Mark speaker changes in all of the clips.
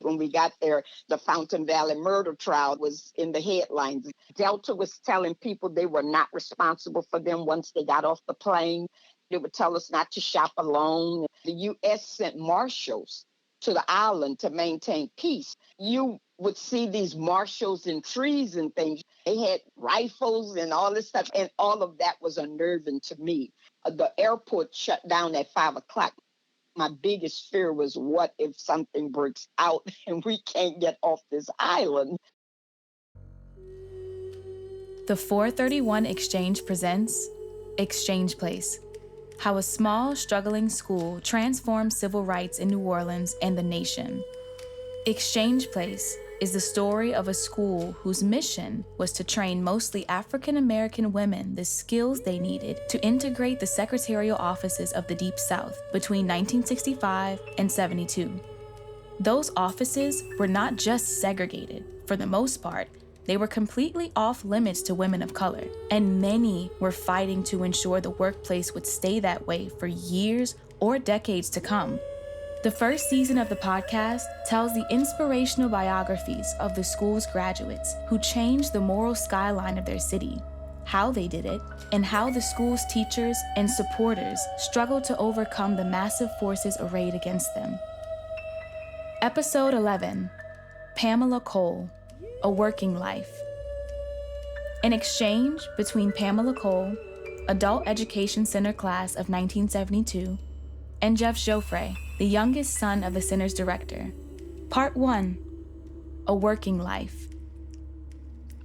Speaker 1: When we got there, the Fountain Valley murder trial was in the headlines. Delta was telling people they were not responsible for them once they got off the plane. They would tell us not to shop alone. The U.S. sent marshals to the island to maintain peace. You would see these marshals in trees and things. They had rifles and all this stuff, and all of that was unnerving to me. The airport shut down at 5 o'clock. My biggest fear was, what if something breaks out and we can't get off this island?
Speaker 2: The 431 Exchange presents Exchange Place: How a Small, Struggling School Transformed Civil Rights in New Orleans and the Nation. Exchange Place is the story of a school whose mission was to train mostly African American women the skills they needed to integrate the secretarial offices of the Deep South between 1965 and 72. Those offices were not just segregated. For the most part, they were completely off limits to women of color, and many were fighting to ensure the workplace would stay that way for years or decades to come. The first season of the podcast tells the inspirational biographies of the school's graduates who changed the moral skyline of their city, how they did it, and how the school's teachers and supporters struggled to overcome the massive forces arrayed against them. Episode 11, Pamela Cole, A Working Life. An exchange between Pamela Cole, Adult Education Center class of 1972, and Jeff Joffre, the youngest son of the center's director. Part 1, A Working Life.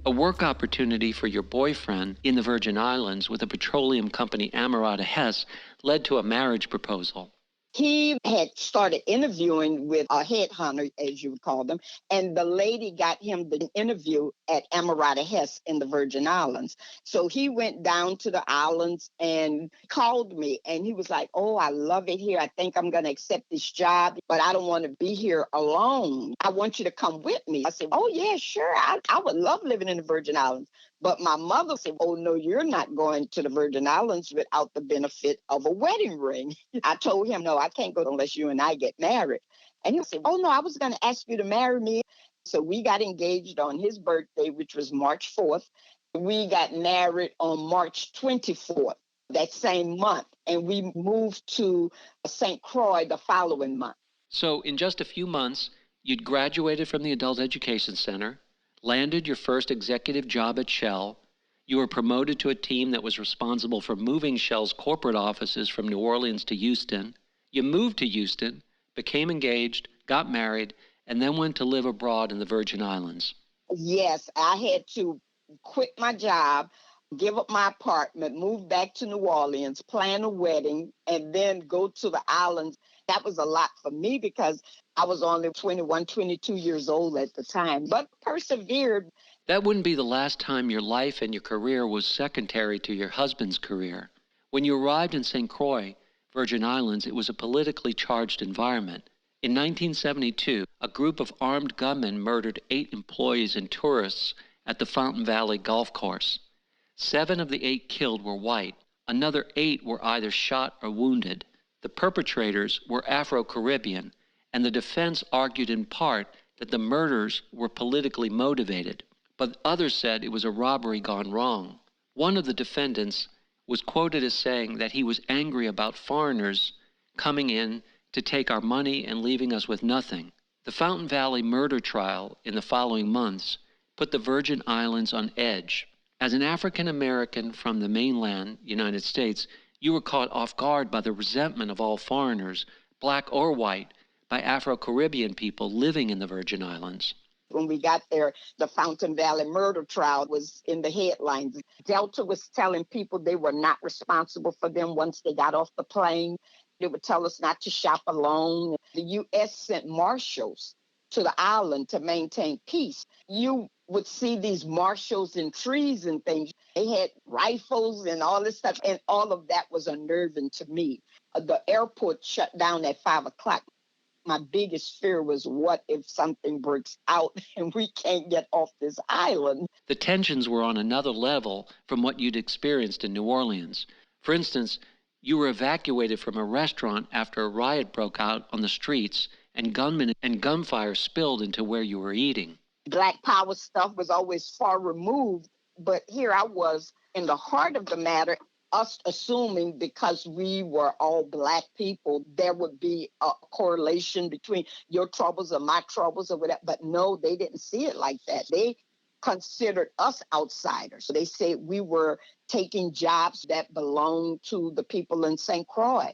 Speaker 3: A work opportunity for your boyfriend in the Virgin Islands with the petroleum company Amerada Hess led to a marriage proposal.
Speaker 1: He had started interviewing with a headhunter, as you would call them, and the lady got him the interview at Amerada Hess in the Virgin Islands. So he went down to the islands and called me, and he was like, "Oh, I love it here. I think I'm going to accept this job, but I don't want to be here alone. I want you to come with me." I said, "Oh, yeah, sure. I would love living in the Virgin Islands." But my mother said, "Oh, no, you're not going to the Virgin Islands without the benefit of a wedding ring." I told him, "No, I can't go unless you and I get married." And he said, "Oh, no, I was going to ask you to marry me." So we got engaged on his birthday, which was March 4th. We got married on March 24th, that same month. And we moved to St. Croix the following month.
Speaker 3: So in just a few months, you'd graduated from the Adult Education Center, landed your first executive job at Shell. You were promoted to a team that was responsible for moving Shell's corporate offices from New Orleans to Houston. You moved to Houston, became engaged, got married, and then went to live abroad in the Virgin Islands.
Speaker 1: Yes, I had to quit my job, give up my apartment, move back to New Orleans, plan a wedding, and then go to the islands. That was a lot for me because I was only 21, 22 years old at the time, but persevered.
Speaker 3: That wouldn't be the last time your life and your career was secondary to your husband's career. When you arrived in St. Croix, Virgin Islands, it was a politically charged environment. In 1972, a group of armed gunmen murdered 8 employees and tourists at the Fountain Valley golf course. 7 of the 8 killed were white. Another 8 were either shot or wounded. The perpetrators were Afro-Caribbean, and the defense argued in part that the murders were politically motivated, but others said it was a robbery gone wrong. One of the defendants was quoted as saying that he was angry about foreigners coming in to take our money and leaving us with nothing. The Fountain Valley murder trial in the following months put the Virgin Islands on edge. As an African American from the mainland United States, you were caught off guard by the resentment of all foreigners, black or white, by Afro-Caribbean people living in the Virgin Islands.
Speaker 1: When we got there, the Fountain Valley murder trial was in the headlines. Delta was telling people they were not responsible for them once they got off the plane. They would tell us not to shop alone. The U.S. sent marshals to the island to maintain peace. You would see these marshals in trees and things. They had rifles and all this stuff, and all of that was unnerving to me. The airport shut down at 5 o'clock. My biggest fear was, what if something breaks out and we can't get off this island?
Speaker 3: The tensions were on another level from what you'd experienced in New Orleans. For instance, you were evacuated from a restaurant after a riot broke out on the streets and gunmen and gunfire spilled into where you were eating.
Speaker 1: Black power stuff was always far removed, but here I was in the heart of the matter, us assuming because we were all Black people, there would be a correlation between your troubles and my troubles or whatever. But no, they didn't see it like that. They considered us outsiders. They said we were taking jobs that belonged to the people in St. Croix.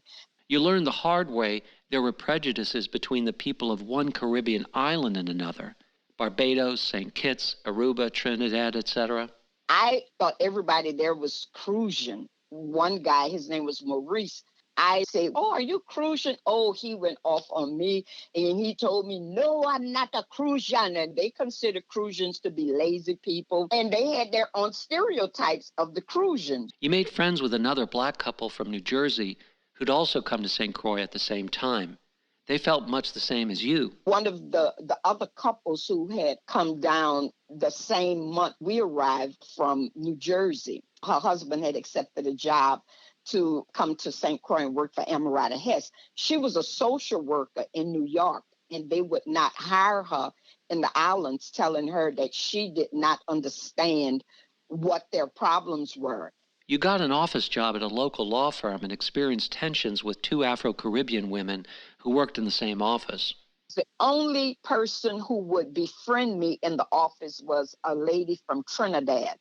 Speaker 3: You learned the hard way there were prejudices between the people of one Caribbean island and another. Barbados, St. Kitts, Aruba, Trinidad, etc.
Speaker 1: I thought everybody there was Crucian. One guy, his name was Maurice. I say, "Oh, are you Crucian?" Oh, he went off on me and he told me, "No, I'm not a Crucian." And they considered Crucians to be lazy people. And they had their own stereotypes of the Crucians.
Speaker 3: You made friends with another Black couple from New Jersey who'd also come to St. Croix at the same time. They felt much the same as you.
Speaker 1: One of the other couples who had come down the same month we arrived from New Jersey, her husband had accepted a job to come to St. Croix and work for Amarada Hess. She was a social worker in New York, and they would not hire her in the islands, telling her that she did not understand what their problems were.
Speaker 3: You got an office job at a local law firm and experienced tensions with two Afro-Caribbean women who worked in the same office.
Speaker 1: The only person who would befriend me in the office was a lady from Trinidad,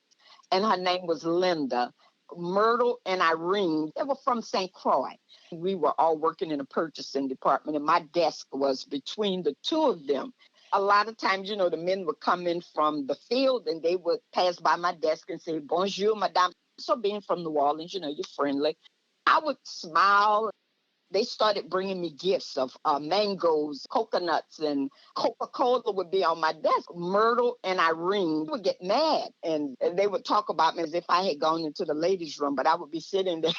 Speaker 1: and her name was Linda. Myrtle and Irene, they were from St. Croix. We were all working in a purchasing department, and my desk was between the two of them. A lot of times, the men would come in from the field, and they would pass by my desk and say, "Bonjour, madame." So being from New Orleans, you're friendly. I would smile. They started bringing me gifts of mangoes, coconuts, and Coca-Cola would be on my desk. Myrtle and Irene would get mad, and they would talk about me as if I had gone into the ladies' room, but I would be sitting there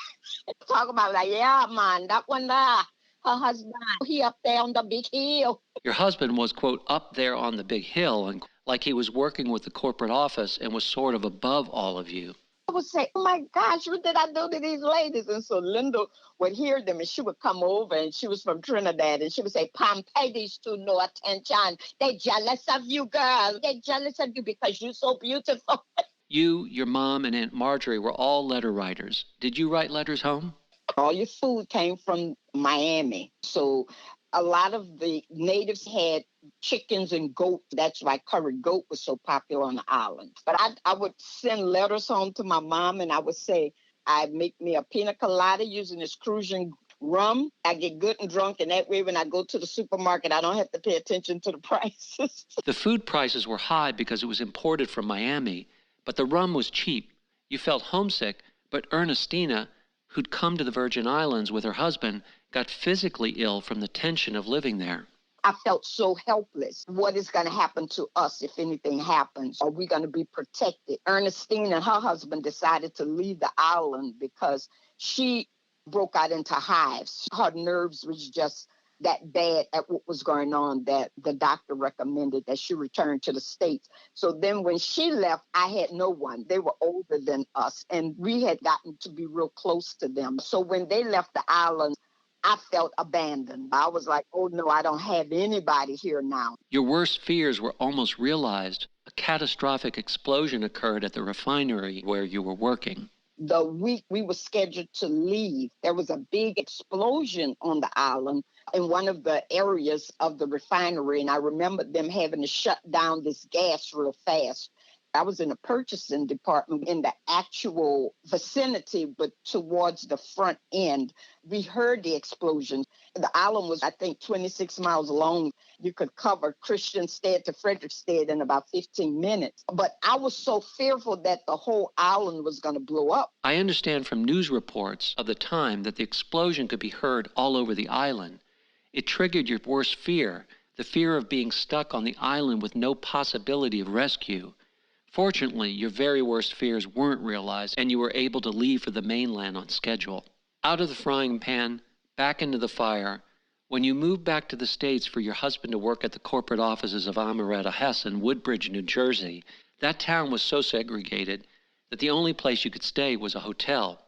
Speaker 1: and talk about, like, "Yeah, man, that one there, her husband, he up there on the big hill."
Speaker 3: Your husband was, quote, up there on the big hill, and like he was working with the corporate office and was sort of above all of you.
Speaker 1: I would say, "Oh my gosh, what did I do to these ladies?" And so Linda would hear them, and she would come over, and she was from Trinidad, and she would say, "Pam, pay these two no attention. They're jealous of you, girl. They're jealous of you because you're so beautiful."
Speaker 3: You, your mom, and Aunt Marjorie were all letter writers. Did you write letters home?
Speaker 1: All your food came from Miami. So a lot of the natives had chickens and goat. That's why curried goat was so popular on the island. But I would send letters home to my mom, and I would say, "I'd make me a pina colada using this Crucian rum. I get good and drunk, and that way when I go to the supermarket, I don't have to pay attention to the prices."
Speaker 3: The food prices were high because it was imported from Miami, but the rum was cheap. You felt homesick, but Ernestina, who'd come to the Virgin Islands with her husband, got physically ill from the tension of living there.
Speaker 1: I felt so helpless. What is going to happen to us if anything happens? Are we going to be protected? Ernestine and her husband decided to leave the island because she broke out into hives. Her nerves was just that bad at what was going on that the doctor recommended that she return to the States. So then when she left, I had no one. They were older than us, and we had gotten to be real close to them. So when they left the island, I felt abandoned. I was like, "Oh no, I don't have anybody here now."
Speaker 3: Your worst fears were almost realized. A catastrophic explosion occurred at the refinery where you were working.
Speaker 1: The week we were scheduled to leave, there was a big explosion on the island in one of the areas of the refinery. And I remember them having to shut down this gas real fast. I was in the purchasing department in the actual vicinity, but towards the front end. We heard the explosion. The island was, I think, 26 miles long. You could cover Christiansted to Frederiksted in about 15 minutes. But I was so fearful that the whole island was going to blow up.
Speaker 3: I understand from news reports of the time that the explosion could be heard all over the island. It triggered your worst fear, the fear of being stuck on the island with no possibility of rescue. Fortunately, your very worst fears weren't realized, and you were able to leave for the mainland on schedule. Out of the frying pan, back into the fire. When you moved back to the States for your husband to work at the corporate offices of Amarada Hess in Woodbridge, New Jersey, that town was so segregated that the only place you could stay was a hotel.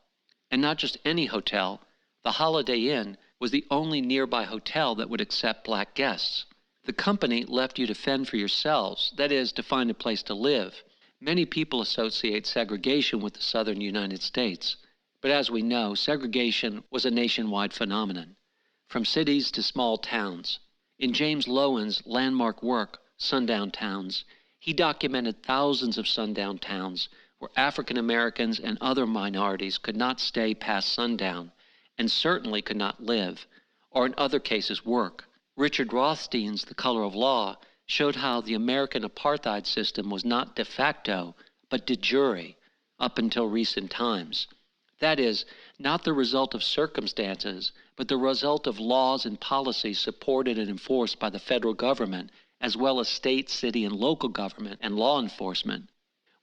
Speaker 3: And not just any hotel, the Holiday Inn, was the only nearby hotel that would accept black guests. The company left you to fend for yourselves, that is, to find a place to live. Many people associate segregation with the southern United States. But as we know, segregation was a nationwide phenomenon, from cities to small towns. In James Lowen's landmark work, Sundown Towns, he documented thousands of sundown towns where African Americans and other minorities could not stay past sundown and certainly could not live, or in other cases work. Richard Rothstein's The Color of Law showed how the American apartheid system was not de facto, but de jure, up until recent times. That is, not the result of circumstances, but the result of laws and policies supported and enforced by the federal government, as well as state, city, and local government and law enforcement.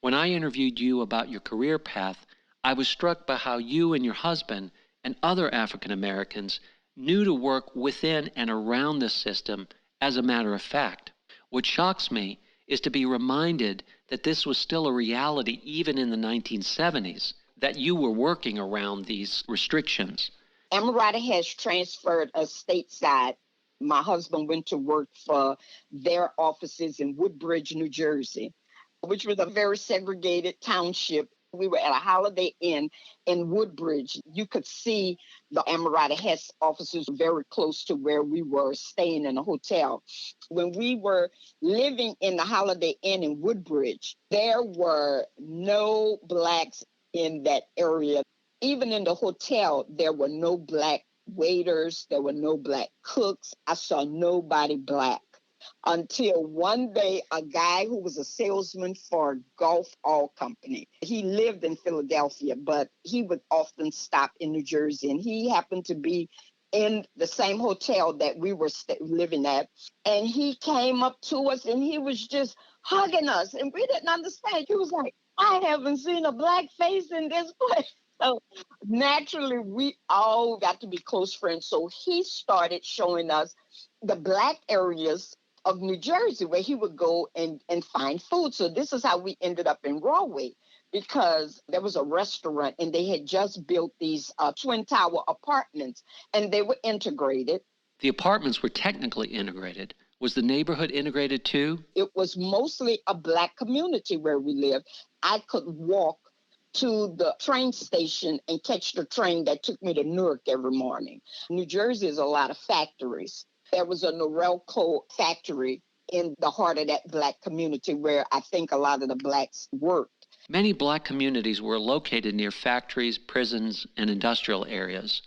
Speaker 3: When I interviewed you about your career path, I was struck by how you and your husband and other African Americans knew to work within and around this system as a matter of fact. What shocks me is to be reminded that this was still a reality even in the 1970s, that you were working around these restrictions.
Speaker 1: Emirati has transferred us stateside. My husband went to work for their offices in Woodbridge, New Jersey, which was a very segregated township. We were at a Holiday Inn in Woodbridge. You could see the Emirati Hess offices very close to where we were staying in a hotel. When we were living in the Holiday Inn in Woodbridge, there were no blacks in that area. Even in the hotel, there were no black waiters. There were no black cooks. I saw nobody black. Until one day, a guy who was a salesman for Gulf Oil Company, he lived in Philadelphia, but he would often stop in New Jersey, and he happened to be in the same hotel that we were living at, and he came up to us, and he was just hugging us, and we didn't understand. He was like, I haven't seen a black face in this place. So naturally, we all got to be close friends. So he started showing us the black areas of New Jersey where he would go and find food. So this is how we ended up in Rahway, because there was a restaurant and they had just built these twin tower apartments, and they were integrated.
Speaker 3: The apartments were technically integrated. Was the neighborhood integrated too?
Speaker 1: It was mostly a black community where we lived. I could walk to the train station and catch the train that took me to Newark every morning. New Jersey is a lot of factories. There was a Norelco factory in the heart of that black community where I think a lot of the blacks worked.
Speaker 3: Many black communities were located near factories, prisons, and industrial areas,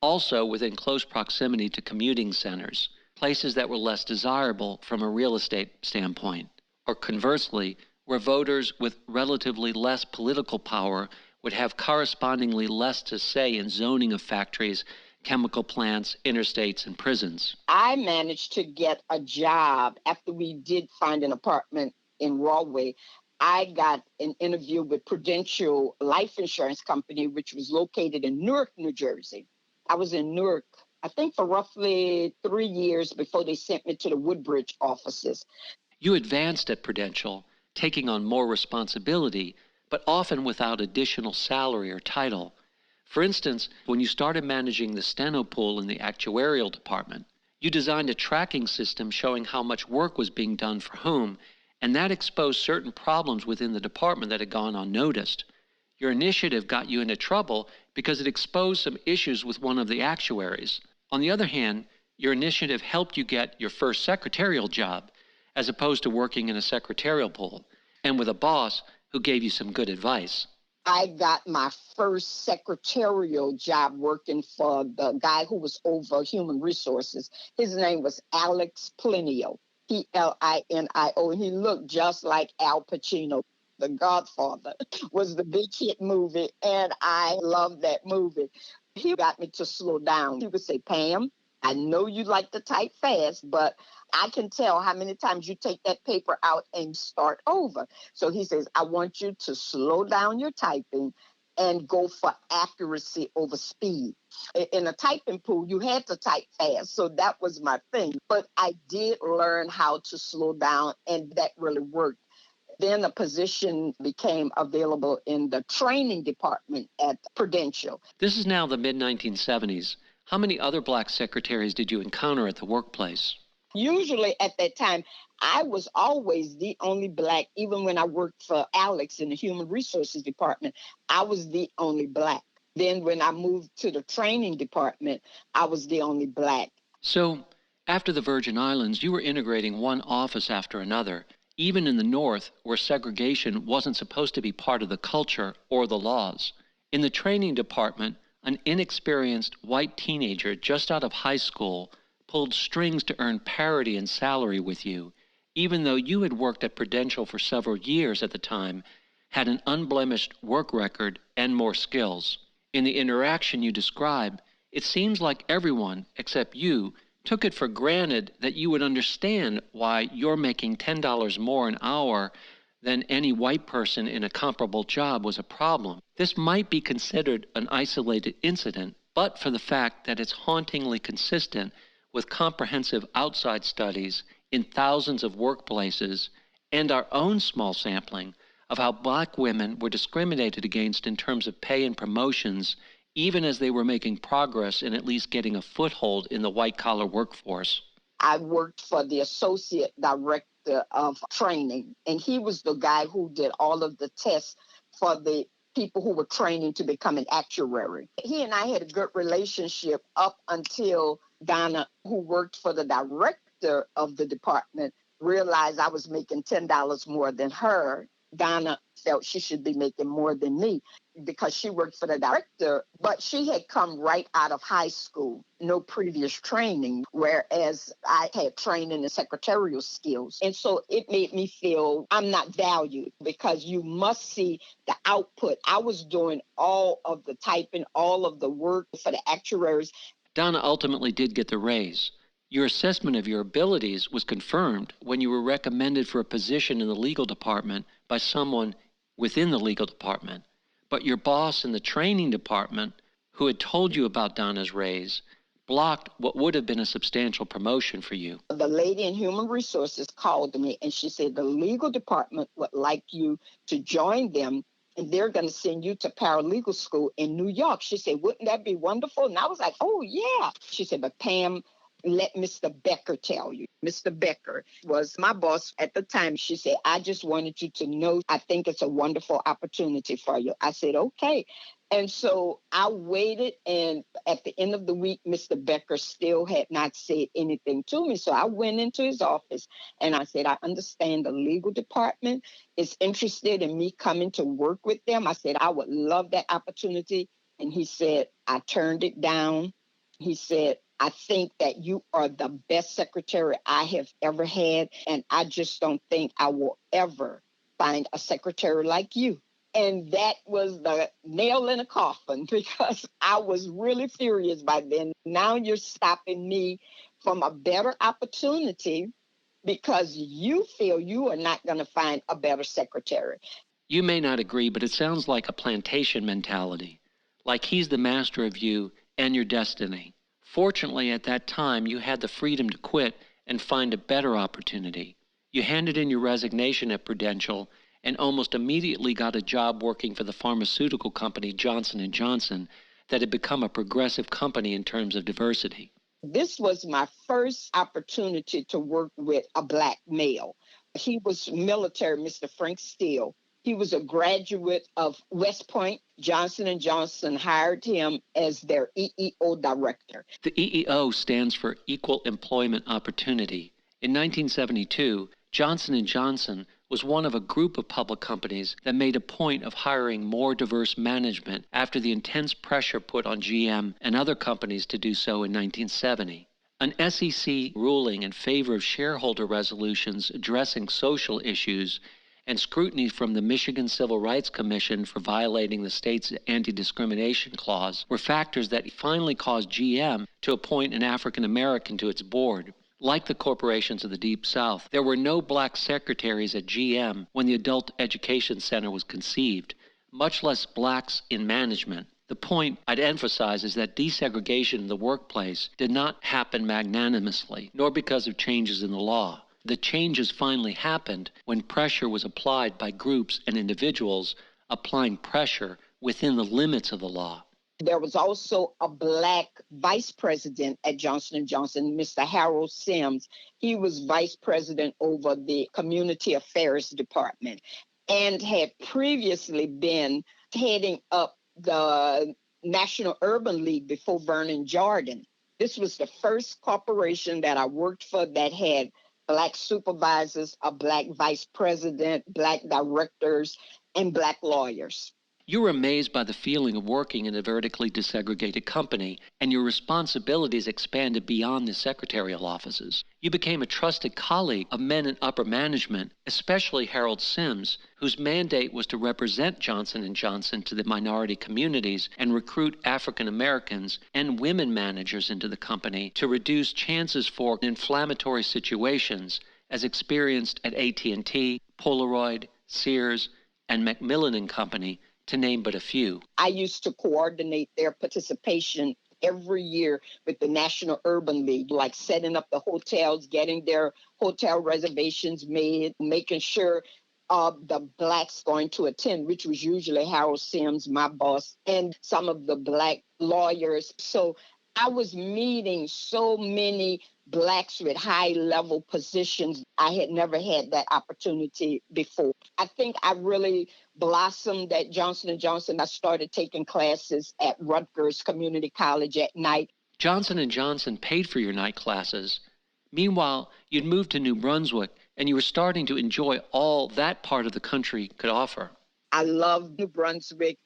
Speaker 3: also within close proximity to commuting centers, places that were less desirable from a real estate standpoint, or conversely, where voters with relatively less political power would have correspondingly less to say in zoning of factories, chemical plants, interstates, and prisons.
Speaker 1: I managed to get a job after we did find an apartment in Rahway. I got an interview with Prudential Life Insurance Company, which was located in Newark, New Jersey. I was in Newark, I think, for roughly 3 years before they sent me to the Woodbridge offices.
Speaker 3: You advanced at Prudential, taking on more responsibility, but often without additional salary or title. For instance, when you started managing the steno pool in the actuarial department, you designed a tracking system showing how much work was being done for whom, and that exposed certain problems within the department that had gone unnoticed. Your initiative got you into trouble because it exposed some issues with one of the actuaries. On the other hand, your initiative helped you get your first secretarial job, as opposed to working in a secretarial pool, and with a boss who gave you some good advice.
Speaker 1: I got my first secretarial job working for the guy who was over human resources. His name was Alex Plinio, Plinio, and he looked just like Al Pacino. The Godfather was the big hit movie, and I loved that movie. He got me to slow down. He would say, Pam, I know you like to type fast, but I can tell how many times you take that paper out and start over. So he says, I want you to slow down your typing and go for accuracy over speed. In a typing pool, you had to type fast. So that was my thing. But I did learn how to slow down, and that really worked. Then a position became available in the training department at Prudential.
Speaker 3: This is now the mid-1970s. How many other black secretaries did you encounter at the workplace?
Speaker 1: Usually at that time, I was always the only black, even when I worked for Alex in the Human Resources Department, I was the only black. Then when I moved to the training department, I was the only black.
Speaker 3: So, after the Virgin Islands, you were integrating one office after another, even in the North, where segregation wasn't supposed to be part of the culture or the laws. In the training department, an inexperienced white teenager just out of high school pulled strings to earn parity in salary with you, even though you had worked at Prudential for several years at the time, had an unblemished work record, and more skills. In the interaction you describe, it seems like everyone, except you, took it for granted that you would understand why you're making $10 more an hour than any white person in a comparable job was a problem. This might be considered an isolated incident, but for the fact that it's hauntingly consistent with comprehensive outside studies in thousands of workplaces and our own small sampling of how black women were discriminated against in terms of pay and promotions, even as they were making progress in at least getting a foothold in the white-collar workforce.
Speaker 1: I worked for the associate director of training, and he was the guy who did all of the tests for the people who were training to become an actuary. He and I had a good relationship up until Donna, who worked for the director of the department, realized I was making $10 more than her. Donna felt she should be making more than me because she worked for the director, but she had come right out of high school, no previous training, whereas I had training in secretarial skills. And so it made me feel I'm not valued because you must see the output. I was doing all of the typing, all of the work for the actuaries.
Speaker 3: Donna ultimately did get the raise. Your assessment of your abilities was confirmed when you were recommended for a position in the legal department by someone within the legal department. But your boss in the training department, who had told you about Donna's raise, blocked what would have been a substantial promotion for you.
Speaker 1: The lady in Human Resources called me and she said the legal department would like you to join them and they're going to send you to paralegal school in New York. She said, wouldn't that be wonderful? And I was like, oh, yeah. She said, but Pam, let Mr. Becker tell you. Mr. Becker was my boss at the time. She said, I just wanted you to know, I think it's a wonderful opportunity for you. I said, okay. And so I waited, and at the end of the week, Mr. Becker still had not said anything to me. So I went into his office and I said, I understand the legal department is interested in me coming to work with them. I said, I would love that opportunity. And he said, I turned it down. He said, I think that you are the best secretary I have ever had, and I just don't think I will ever find a secretary like you. And that was the nail in the coffin because I was really furious by then. Now you're stopping me from a better opportunity because you feel you are not going to find a better secretary.
Speaker 3: You may not agree, but it sounds like a plantation mentality, like he's the master of you and your destiny. Fortunately, at that time, you had the freedom to quit and find a better opportunity. You handed in your resignation at Prudential and almost immediately got a job working for the pharmaceutical company Johnson & Johnson that had become a progressive company in terms of diversity.
Speaker 1: This was my first opportunity to work with a black male. He was military, Mr. Frank Steele. He was a graduate of West Point. Johnson & Johnson hired him as their EEO director.
Speaker 3: The EEO stands for Equal Employment Opportunity. In 1972, Johnson & Johnson was one of a group of public companies that made a point of hiring more diverse management after the intense pressure put on GM and other companies to do so in 1970. An SEC ruling in favor of shareholder resolutions addressing social issues and scrutiny from the Michigan Civil Rights Commission for violating the state's anti-discrimination clause were factors that finally caused GM to appoint an African American to its board. Like the corporations of the Deep South, there were no black secretaries at GM when the Adult Education Center was conceived, much less blacks in management. The point I'd emphasize is that desegregation in the workplace did not happen magnanimously, nor because of changes in the law. The changes finally happened when pressure was applied by groups and individuals applying pressure within the limits of the law.
Speaker 1: There was also a Black vice president at Johnson & Johnson, Mr. Harold Sims. He was vice president over the Community Affairs Department and had previously been heading up the National Urban League before Vernon Jordan. This was the first corporation that I worked for that had Black supervisors, a Black vice president, Black directors, and Black lawyers.
Speaker 3: You were amazed by the feeling of working in a vertically desegregated company, and your responsibilities expanded beyond the secretarial offices. You became a trusted colleague of men in upper management, especially Harold Sims, whose mandate was to represent Johnson & Johnson to the minority communities and recruit African Americans and women managers into the company to reduce chances for inflammatory situations as experienced at AT&T, Polaroid, Sears, and Macmillan and Company, to name but a few.
Speaker 1: I used to coordinate their participation every year with the National Urban League, like setting up the hotels, getting their hotel reservations made, making sure the Blacks going to attend, which was usually Harold Sims, my boss, and some of the Black lawyers. So I was meeting so many Blacks with high-level positions. I had never had that opportunity before. I think I really blossomed at Johnson & Johnson. I started taking classes at Rutgers Community College at night.
Speaker 3: Johnson & Johnson paid for your night classes. Meanwhile, you'd moved to New Brunswick, and you were starting to enjoy all that part of the country could offer.
Speaker 1: I love New Brunswick.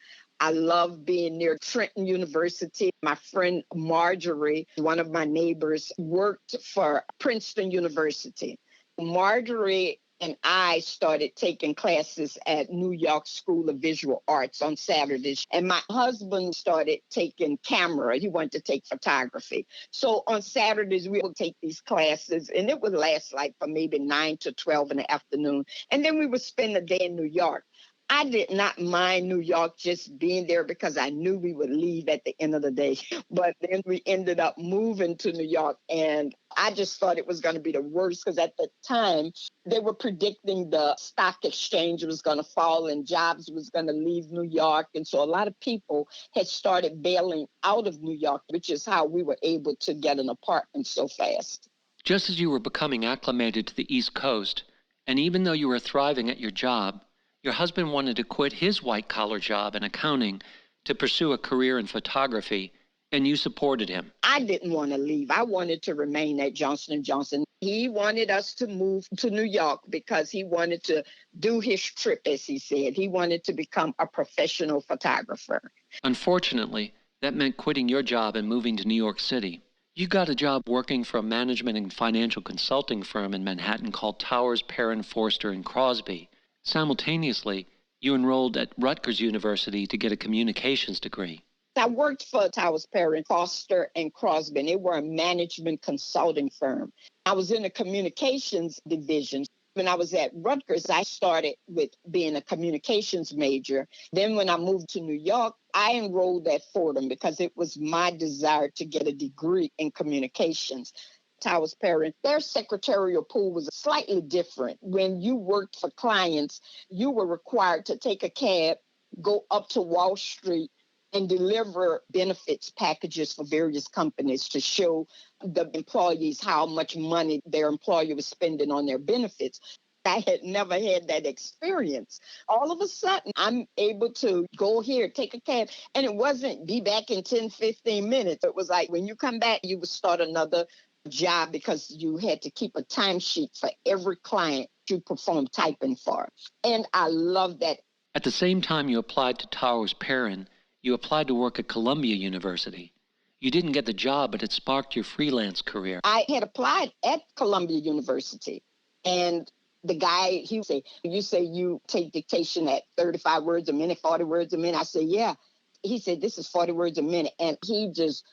Speaker 1: I love being near Trenton University. My friend Marjorie, one of my neighbors, worked for Princeton University. Marjorie and I started taking classes at New York School of Visual Arts on Saturdays. And my husband started taking camera. He wanted to take photography. So on Saturdays, we would take these classes, and it would last like from maybe 9 to 12 in the afternoon. And then we would spend the day in New York. I did not mind New York just being there because I knew we would leave at the end of the day. But then we ended up moving to New York, and I just thought it was going to be the worst because at the time they were predicting the stock exchange was going to fall and jobs was going to leave New York. And so a lot of people had started bailing out of New York, which is how we were able to get an apartment so fast.
Speaker 3: Just as you were becoming acclimated to the East Coast, and even though you were thriving at your job, your husband wanted to quit his white-collar job in accounting to pursue a career in photography, and you supported him.
Speaker 1: I didn't want to leave. I wanted to remain at Johnson & Johnson. He wanted us to move to New York because he wanted to do his trip, as he said. He wanted to become a professional photographer.
Speaker 3: Unfortunately, that meant quitting your job and moving to New York City. You got a job working for a management and financial consulting firm in Manhattan called Towers, Perrin, Forster, and Crosby. Simultaneously, you enrolled at Rutgers University to get a communications degree.
Speaker 1: I worked for Towers, Perrin, Forster, and Crosby. They were a management consulting firm. I was in the communications division. When I was at Rutgers, I started with being a communications major. Then when I moved to New York, I enrolled at Fordham because it was my desire to get a degree in communications. Towers Perrin, their secretarial pool was slightly different. When you worked for clients, you were required to take a cab, go up to Wall Street, and deliver benefits packages for various companies to show the employees how much money their employer was spending on their benefits. I had never had that experience. All of a sudden, I'm able to go here, take a cab, and it wasn't be back in 10, 15 minutes. It was like when you come back, you would start another job because you had to keep a timesheet for every client you perform typing for. And I love that.
Speaker 3: At the same time you applied to Towers Perrin, you applied to work at Columbia University. You didn't get the job, but it sparked your freelance career.
Speaker 1: I had applied at Columbia University, and the guy, he would say, you say you take dictation at 35 words a minute, 40 words a minute. I said, yeah. He said, this is 40 words a minute. And he just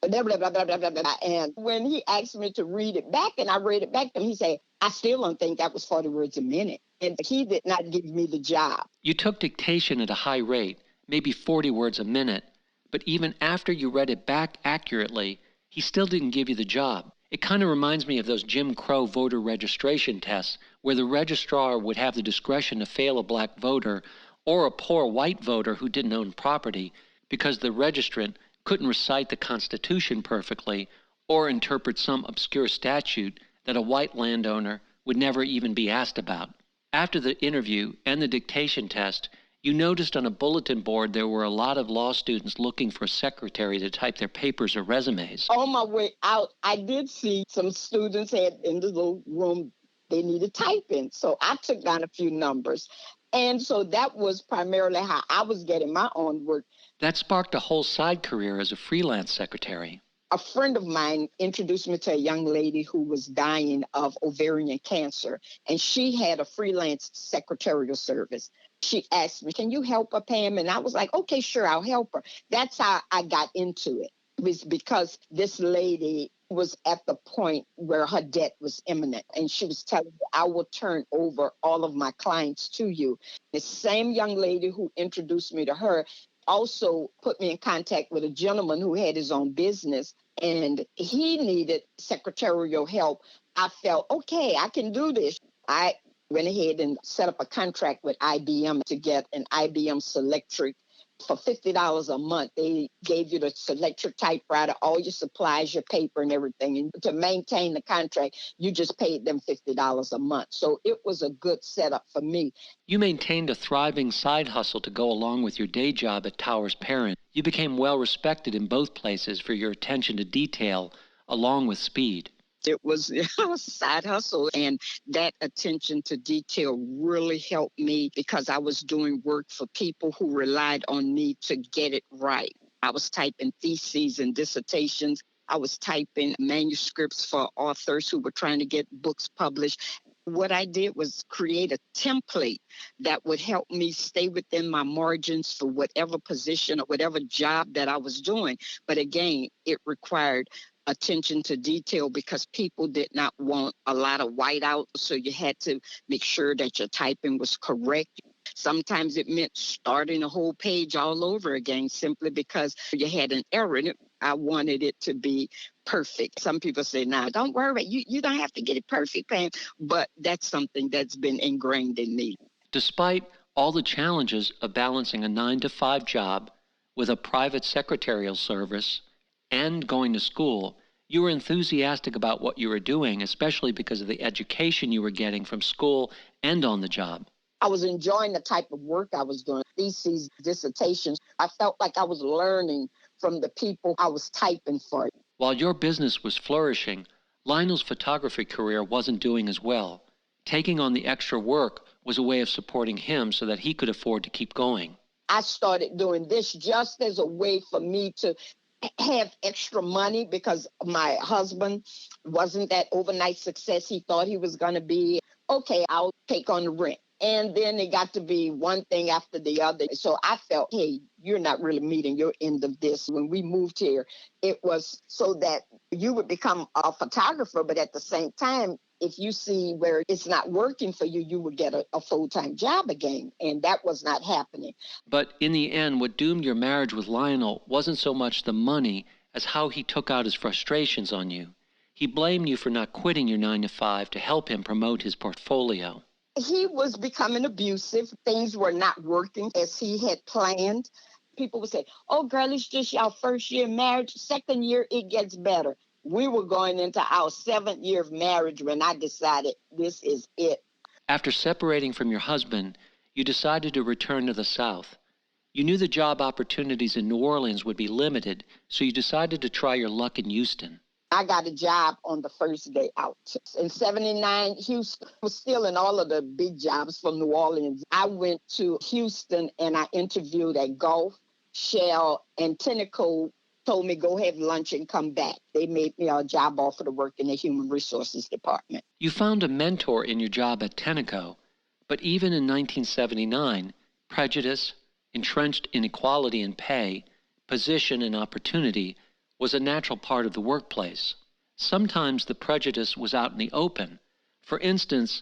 Speaker 1: blah, blah, blah, blah, blah, blah, blah. And when he asked me to read it back, and I read it back to him, he said, I still don't think that was 40 words a minute. And he did not give me the job.
Speaker 3: You took dictation at a high rate, maybe 40 words a minute, but even after you read it back accurately, he still didn't give you the job. It kind of reminds me of those Jim Crow voter registration tests where the registrar would have the discretion to fail a black voter or a poor white voter who didn't own property, because the registrant couldn't recite the Constitution perfectly or interpret some obscure statute that a white landowner would never even be asked about. After the interview and the dictation test, you noticed on a bulletin board there were a lot of law students looking for a secretary to type their papers or resumes.
Speaker 1: On my way out, I did see some students had in the little room, they needed typing. So I took down a few numbers. And so that was primarily how I was getting my own work.
Speaker 3: That sparked a whole side career as a freelance secretary.
Speaker 1: A friend of mine introduced me to a young lady who was dying of ovarian cancer, and she had a freelance secretarial service. She asked me, "Can you help her, Pam?" And I was like, "Okay, sure, I'll help her." That's how I got into it. It was because this lady was at the point where her debt was imminent, and she was telling me, "I will turn over all of my clients to you." The same young lady who introduced me to her also put me in contact with a gentleman who had his own business, and he needed secretarial help. I felt, okay, I can do this. I went ahead and set up a contract with IBM to get an IBM Selectric. For $50 a month, they gave you the Selectric typewriter, all your supplies, your paper and everything. And to maintain the contract, you just paid them $50 a month. So it was a good setup for me.
Speaker 3: You maintained a thriving side hustle to go along with your day job at Towers Parent. You became well respected in both places for your attention to detail along with speed.
Speaker 1: It was a side hustle, and that attention to detail really helped me because I was doing work for people who relied on me to get it right. I was typing theses and dissertations. I was typing manuscripts for authors who were trying to get books published. What I did was create a template that would help me stay within my margins for whatever position or whatever job that I was doing. But again, it required attention to detail because people did not want a lot of whiteout. So you had to make sure that your typing was correct. Sometimes it meant starting a whole page all over again simply because you had an error in it. I wanted it to be perfect. Some people say, "Nah, don't worry, you don't have to get it perfect, Pam." But that's something that's been ingrained in me.
Speaker 3: Despite all the challenges of balancing a 9-to-5 job with a private secretarial service and going to school, you were enthusiastic about what you were doing, especially because of the education you were getting from school and on the job.
Speaker 1: I was enjoying the type of work I was doing, theses, dissertations. I felt like I was learning from the people I was typing for.
Speaker 3: While your business was flourishing, Lionel's photography career wasn't doing as well. Taking on the extra work was a way of supporting him so that he could afford to keep going.
Speaker 1: I started doing this just as a way for me to have extra money because my husband wasn't that overnight success he thought he was going to be. Okay, I'll take on the rent. And then it got to be one thing after the other. So I felt, hey, you're not really meeting your end of this. When we moved here, it was so that you would become a photographer, but at the same time, if you see where it's not working for you, you would get a full-time job again. And that was not happening.
Speaker 3: But in the end, what doomed your marriage with Lionel wasn't so much the money as how he took out his frustrations on you. He blamed you for not quitting your 9-to-5 to help him promote his portfolio.
Speaker 1: He was becoming abusive. Things were not working as he had planned. People would say, "Oh, girl, it's just your first year of marriage. Second year, it gets better." We were going into our 7th year of marriage when I decided this is it.
Speaker 3: After separating from your husband, you decided to return to the South. You knew the job opportunities in New Orleans would be limited, so you decided to try your luck in Houston.
Speaker 1: I got a job on the first day out. In 79, Houston was still in all of the big jobs from New Orleans. I went to Houston and I interviewed at Gulf, Shell, and Tenneco. Told me go have lunch and come back. They made me a job offer to work in the human resources department.
Speaker 3: You found a mentor in your job at Tenneco, but even in 1979, prejudice, entrenched inequality in pay, position, and opportunity was a natural part of the workplace. Sometimes the prejudice was out in the open. For instance,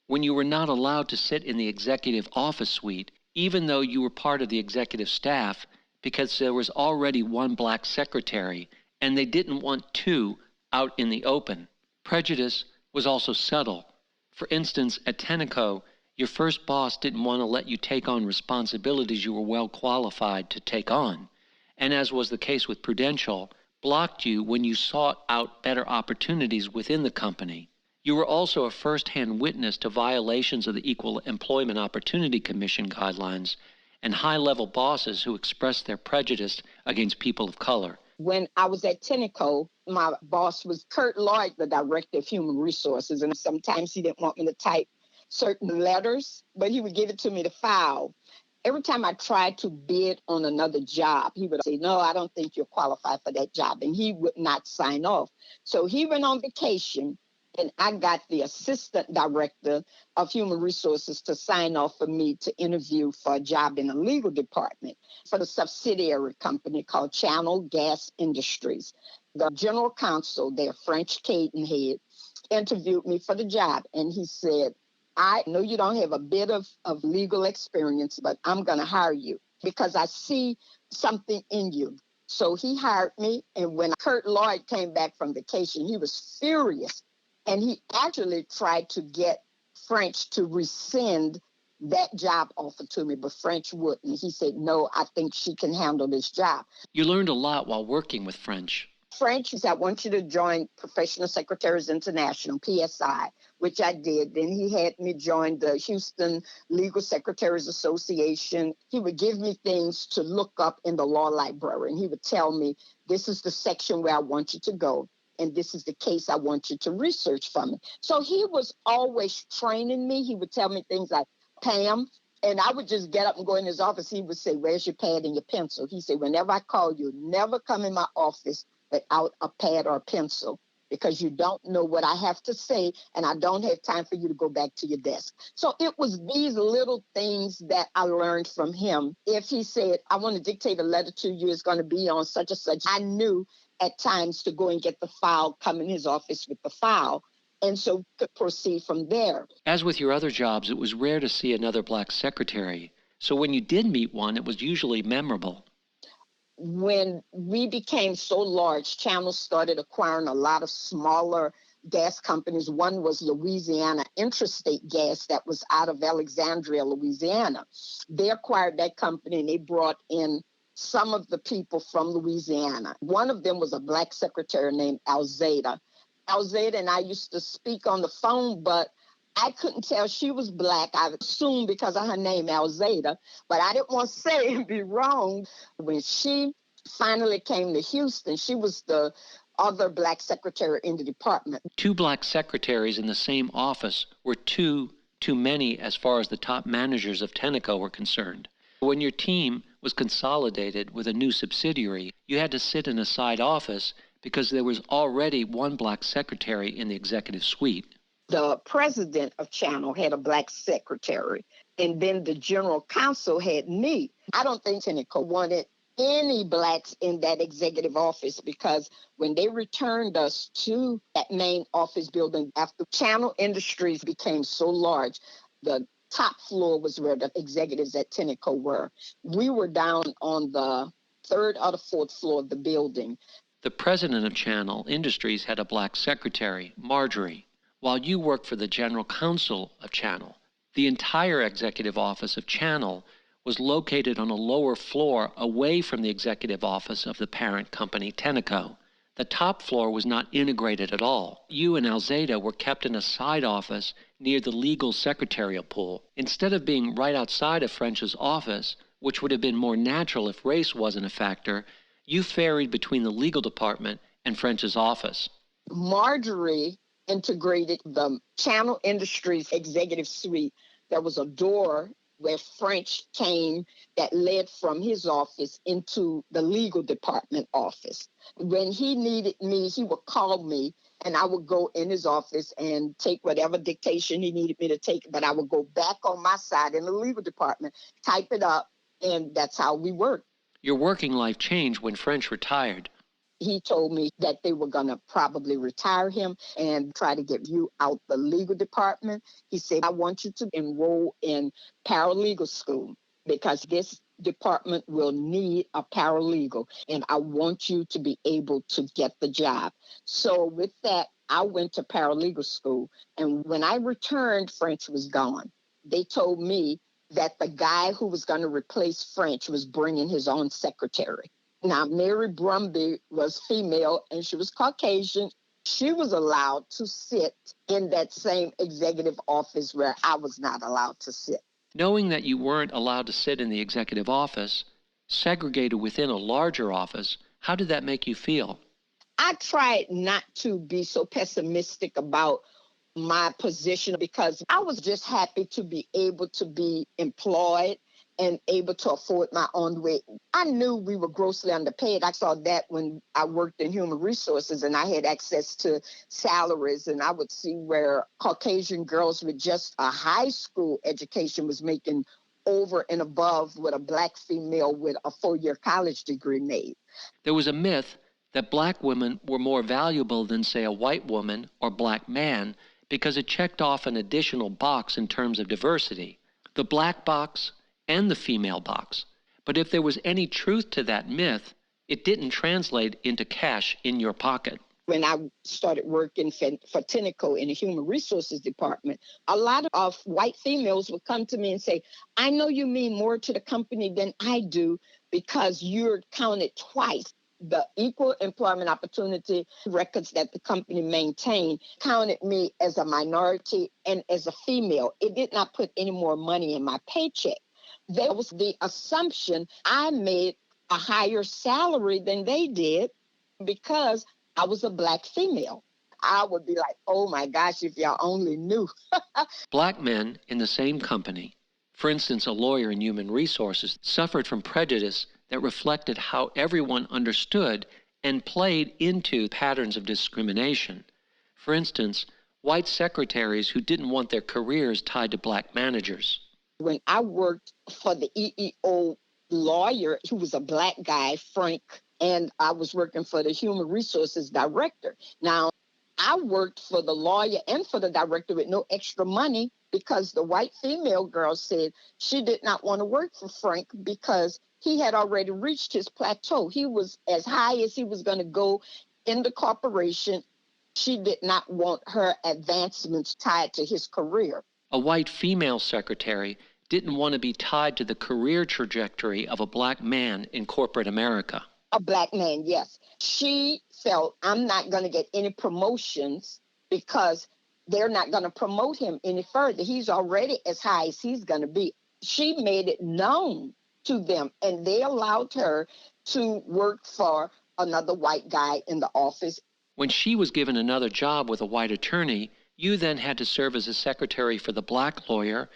Speaker 3: when you were not allowed to sit in the executive office suite, even though you were part of the executive staff, because there was already one black secretary, and they didn't want two out in the open. Prejudice was also subtle. For instance, at Tenneco, your first boss didn't want to let you take on responsibilities you were well qualified to take on. and as was the case with Prudential, blocked you when you sought out better opportunities within the company. You were also a first-hand witness to violations of the Equal Employment Opportunity Commission guidelines and high-level bosses who expressed their prejudice against people of color.
Speaker 1: When I was at Tenneco, my boss was Kurt Lloyd, the director of human resources, and sometimes he didn't want me to type certain letters, but he would give it to me to file. Every time I tried to bid on another job, he would say, no, I don't think you're qualified for that job, and he would not sign off. So he went on vacation, and I got the assistant director of human resources to sign off for me to interview for a job in the legal department for the subsidiary company called Channel Gas Industries. The general counsel, their French Caden head, interviewed me for the job, and he said, I know you don't have a bit of legal experience, but I'm going to hire you because I see something in you. So he hired me, and when Kurt Lloyd came back from vacation, he was furious. And he actually tried to get French to rescind that job offer to me, but French wouldn't. He said, no, I think she can handle this job.
Speaker 3: You learned a lot while working with French.
Speaker 1: French, he said, I want you to join Professional Secretaries International, PSI, which I did. Then he had me join the Houston Legal Secretaries Association. He would give me things to look up in the law library, and he would tell me, this is the section where I want you to go, and this is the case I want you to research for me. So he was always training me. He would tell me things like, Pam, and I would just get up and go in his office. He would say, where's your pad and your pencil? He said, whenever I call you, never come in my office without a pad or a pencil, because you don't know what I have to say, and I don't have time for you to go back to your desk. So it was these little things that I learned from him. If he said, I want to dictate a letter to you, it's going to be on such and such, I knew at times to go and get the file, come in his office with the file, and so could proceed from there.
Speaker 3: As with your other jobs, it was rare to see another black secretary. So when you did meet one, it was usually memorable.
Speaker 1: When we became so large, Channel started acquiring a lot of smaller gas companies. One was Louisiana Intrastate Gas that was out of Alexandria, Louisiana. They acquired that company, and they brought in some of the people from Louisiana. One of them was a black secretary named Alzada. Alzada and I used to speak on the phone, but I couldn't tell she was black. I assumed because of her name, Alzada, but I didn't want to say it and be wrong. When she finally came to Houston, she was the other black secretary in the department.
Speaker 3: 2 black secretaries in the same office were too many as far as the top managers of Tenneco were concerned. When your team was consolidated with a new subsidiary, you had to sit in a side office because there was already 1 black secretary in the executive suite.
Speaker 1: The president of Channel had a black secretary, and then the general counsel had me. I don't think Tenneco wanted any blacks in that executive office, because when they returned us to that main office building after Channel Industries became so large, the top floor was where the executives at Tenneco were. We were down on the 3rd or the 4th floor of the building.
Speaker 3: The president of Channel Industries had a black secretary, Marjorie, while you worked for the general counsel of Channel. The entire executive office of Channel was located on a lower floor away from the executive office of the parent company, Tenneco. The top floor was not integrated at all. You and Alzada were kept in a side office near the legal secretarial pool. Instead of being right outside of French's office, which would have been more natural if race wasn't a factor, you ferried between the legal department and French's office.
Speaker 1: Marjorie integrated the Channel Industries executive suite. There was a door where French came that led from his office into the legal department office. When he needed me, he would call me, and I would go in his office and take whatever dictation he needed me to take, but I would go back on my side in the legal department, type it up, and that's how we worked.
Speaker 3: Your working life changed when French retired.
Speaker 1: He told me that they were going to probably retire him and try to get you out the legal department. He said, I want you to enroll in paralegal school because this department will need a paralegal, and I want you to be able to get the job. So with that, I went to paralegal school, and when I returned, French was gone. They told me that the guy who was going to replace French was bringing his own secretary. Now, Mary Brumby was female and she was Caucasian. She was allowed to sit in that same executive office where I was not allowed to sit.
Speaker 3: Knowing that you weren't allowed to sit in the executive office, segregated within a larger office, how did that make you feel?
Speaker 1: I tried not to be so pessimistic about my position because I was just happy to be able to be employed and able to afford my own way. I knew we were grossly underpaid. I saw that when I worked in human resources and I had access to salaries, and I would see where Caucasian girls with just a high school education was making over and above what a black female with a 4-year college degree made.
Speaker 3: There was a myth that black women were more valuable than, say, a white woman or black man because it checked off an additional box in terms of diversity, the black box and the female box. But if there was any truth to that myth, it didn't translate into cash in your pocket.
Speaker 1: When I started working for Tenneco in the human resources department, a lot of white females would come to me and say, I know you mean more to the company than I do because you're counted twice. The equal employment opportunity records that the company maintained counted me as a minority and as a female. It did not put any more money in my paycheck. That was the assumption. I made a higher salary than they did because I was a black female. I would be like, oh my gosh, if y'all only knew.
Speaker 3: Black men in the same company, for instance, a lawyer in human resources, suffered from prejudice that reflected how everyone understood and played into patterns of discrimination. For instance, white secretaries who didn't want their careers tied to black managers.
Speaker 1: When I worked for the EEO lawyer, who was a black guy, Frank, and I was working for the human resources director. Now, I worked for the lawyer and for the director with no extra money because the white female girl said she did not want to work for Frank because he had already reached his plateau. He was as high as he was going to go in the corporation. She did not want her advancements tied to his career.
Speaker 3: A white female secretary didn't want to be tied to the career trajectory of a black man in corporate America.
Speaker 1: A black man, yes. She felt, I'm not going to get any promotions because they're not going to promote him any further. He's already as high as he's going to be. She made it known to them, and they allowed her to work for another white guy in the office.
Speaker 3: When she was given another job with a white attorney, you then had to serve as a secretary for the black lawyer,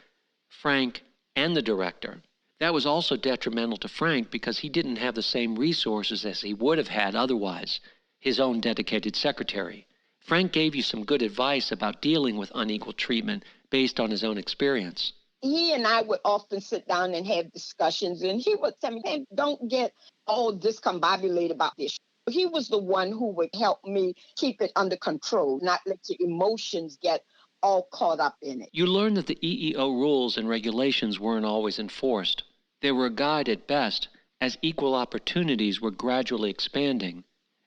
Speaker 3: Frank, and the director. That was also detrimental to Frank because he didn't have the same resources as he would have had otherwise, his own dedicated secretary. Frank gave you some good advice about dealing with unequal treatment based on his own experience.
Speaker 1: He and I would often sit down and have discussions, and he would tell me, hey, don't get all discombobulated about this. He was the one who would help me keep it under control, not let your emotions get all caught up in it.
Speaker 3: You learned that the EEO rules and regulations weren't always enforced. They were a guide at best, as equal opportunities were gradually expanding.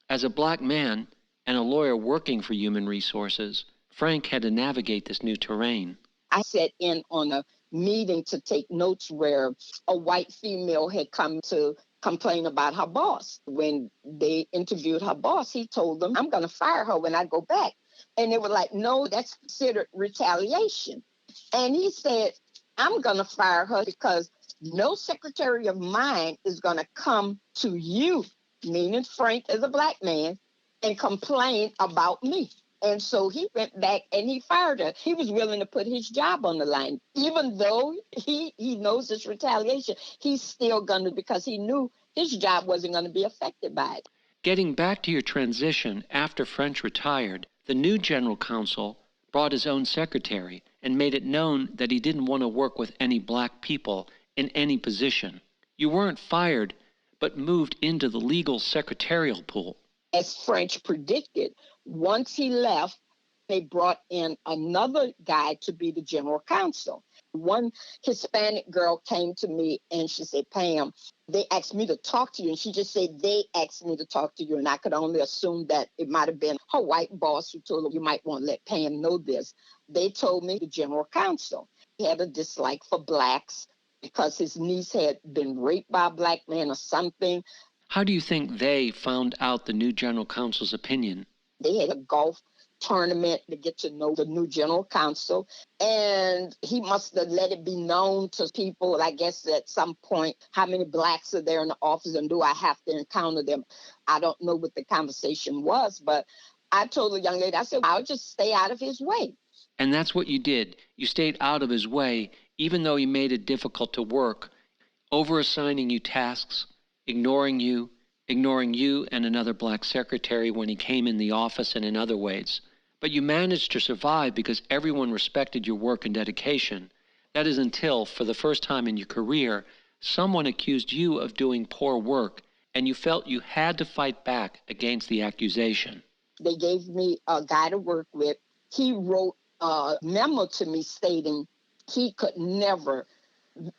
Speaker 3: As a black man and a lawyer working for human resources, Frank had to navigate this new terrain.
Speaker 1: I sat in on a meeting to take notes where a white female had come to complain about her boss. When they interviewed her boss, he told them, I'm going to fire her when I go back. And they were like, no, that's considered retaliation. And he said, I'm going to fire her because no secretary of mine is going to come to you, meaning Frank as a black man, and complain about me. And so he went back and he fired her. He was willing to put his job on the line. Even though he knows it's retaliation, he's still going to, because he knew his job wasn't going to be affected by it.
Speaker 3: Getting back to your transition after French retired, the new general counsel brought his own secretary and made it known that he didn't want to work with any black people in any position. You weren't fired, but moved into the legal secretarial pool.
Speaker 1: As French predicted, once he left, they brought in another guy to be the general counsel. One Hispanic girl came to me and she said, Pam, they asked me to talk to you. And she just said, they asked me to talk to you. And I could only assume that it might have been her white boss who told her, you might want to let Pam know this. They told me the general counsel. He had a dislike for blacks because his niece had been raped by a black man or something.
Speaker 3: How do you think they found out the new general counsel's opinion?
Speaker 1: They had a golf tournament to get to know the new general counsel, and he must have let it be known to people, I guess, at some point, how many blacks are there in the office and do I have to encounter them? I don't know what the conversation was, but I told the young lady, I said, I'll just stay out of his way.
Speaker 3: And that's what you did. You stayed out of his way, even though he made it difficult to work, over-assigning you tasks, ignoring you and another black secretary when he came in the office and in other ways. But you managed to survive because everyone respected your work and dedication. That is until, for the first time in your career, someone accused you of doing poor work, and you felt you had to fight back against the accusation.
Speaker 1: They gave me a guy to work with. He wrote a memo to me stating he could never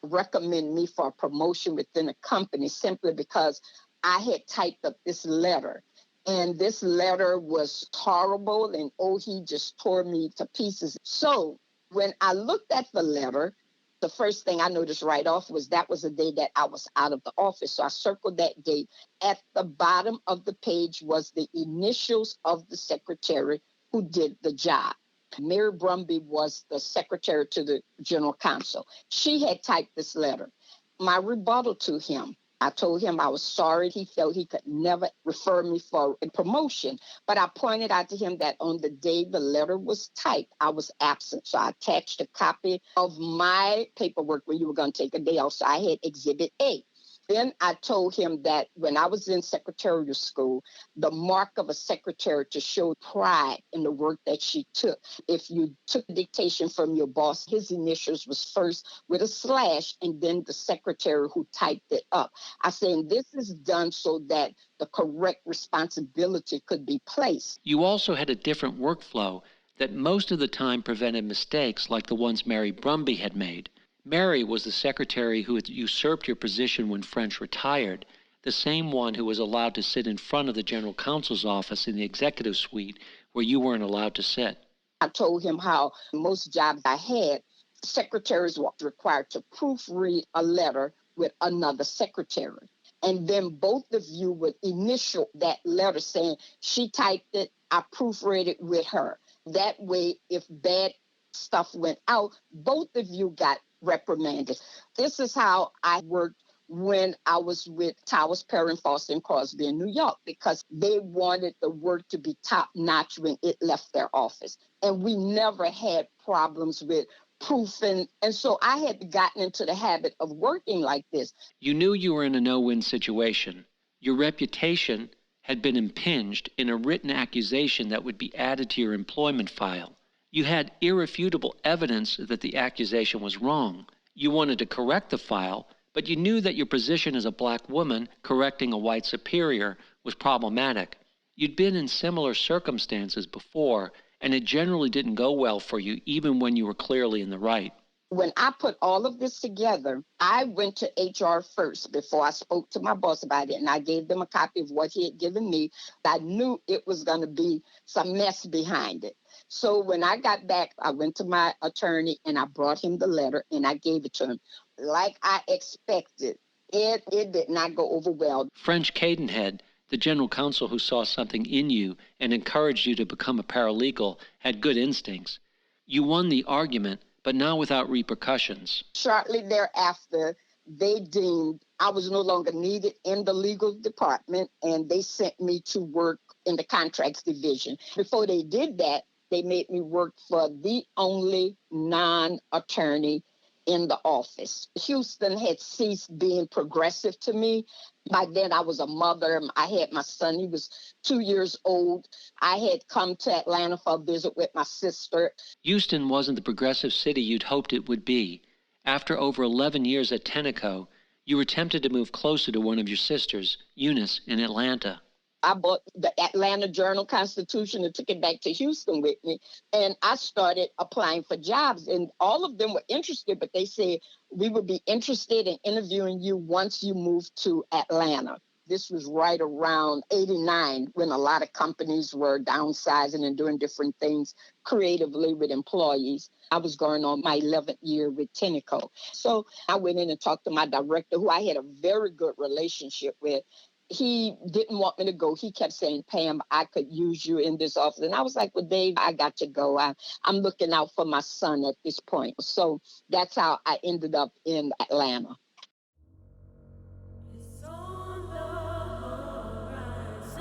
Speaker 1: recommend me for a promotion within a company simply because I had typed up this letter. And this letter was horrible, and he just tore me to pieces. So when I looked at the letter, the first thing I noticed right off was that was the day that I was out of the office. So I circled that date. At the bottom of the page was the initials of the secretary who did the job. Mary Brumby was the secretary to the general counsel. She had typed this letter. My rebuttal to him, I told him I was sorry. He felt he could never refer me for a promotion. But I pointed out to him that on the day the letter was typed, I was absent. So I attached a copy of my paperwork when you were going to take a day off. So I had Exhibit A. Then I told him that when I was in secretarial school, the mark of a secretary to show pride in the work that she took. If you took dictation from your boss, his initials was first with a slash and then the secretary who typed it up. I said, this is done so that the correct responsibility could be placed.
Speaker 3: You also had a different workflow that most of the time prevented mistakes like the ones Mary Brumby had made. Mary was the secretary who had usurped your position when French retired, the same one who was allowed to sit in front of the general counsel's office in the executive suite where you weren't allowed to sit.
Speaker 1: I told him how most jobs I had, secretaries were required to proofread a letter with another secretary. And then both of you would initial that letter saying, she typed it, I proofread it with her. That way, if bad stuff went out, both of you got reprimanded. This is how I worked when I was with Towers, Perry, Foster, and Crosby in New York, because they wanted the work to be top-notch when it left their office. And we never had problems with proofing. And so I had gotten into the habit of working like this.
Speaker 3: You knew you were in a no-win situation. Your reputation had been impinged in a written accusation that would be added to your employment file. You had irrefutable evidence that the accusation was wrong. You wanted to correct the file, but you knew that your position as a black woman correcting a white superior was problematic. You'd been in similar circumstances before, and it generally didn't go well for you even when you were clearly in the right.
Speaker 1: When I put all of this together, I went to HR first before I spoke to my boss about it, and I gave them a copy of what he had given me. I knew it was going to be some mess behind it. So when I got back, I went to my attorney and I brought him the letter and I gave it to him. Like I expected, it did not go over well.
Speaker 3: French Cadenhead, the general counsel who saw something in you and encouraged you to become a paralegal, had good instincts. You won the argument, but now without repercussions.
Speaker 1: Shortly thereafter, they deemed I was no longer needed in the legal department, and they sent me to work in the contracts division. Before they did that, they made me work for the only non-attorney in the office. Houston had ceased being progressive to me. By then, I was a mother. I had my son. He was 2 years old. I had come to Atlanta for a visit with my sister.
Speaker 3: Houston wasn't the progressive city you'd hoped it would be. After over 11 years at Tenneco, you were tempted to move closer to one of your sisters, Eunice, in Atlanta.
Speaker 1: I bought the Atlanta Journal-Constitution and took it back to Houston with me. And I started applying for jobs. And all of them were interested, but they said, we would be interested in interviewing you once you move to Atlanta. This was right around 89 when a lot of companies were downsizing and doing different things creatively with employees. I was going on my 11th year with Tenneco. So I went in and talked to my director, who I had a very good relationship with. He didn't want me to go. He kept saying, Pam, I could use you in this office. And I was like, well, Dave, I got to go. I'm looking out for my son at this point. So that's how I ended up in Atlanta.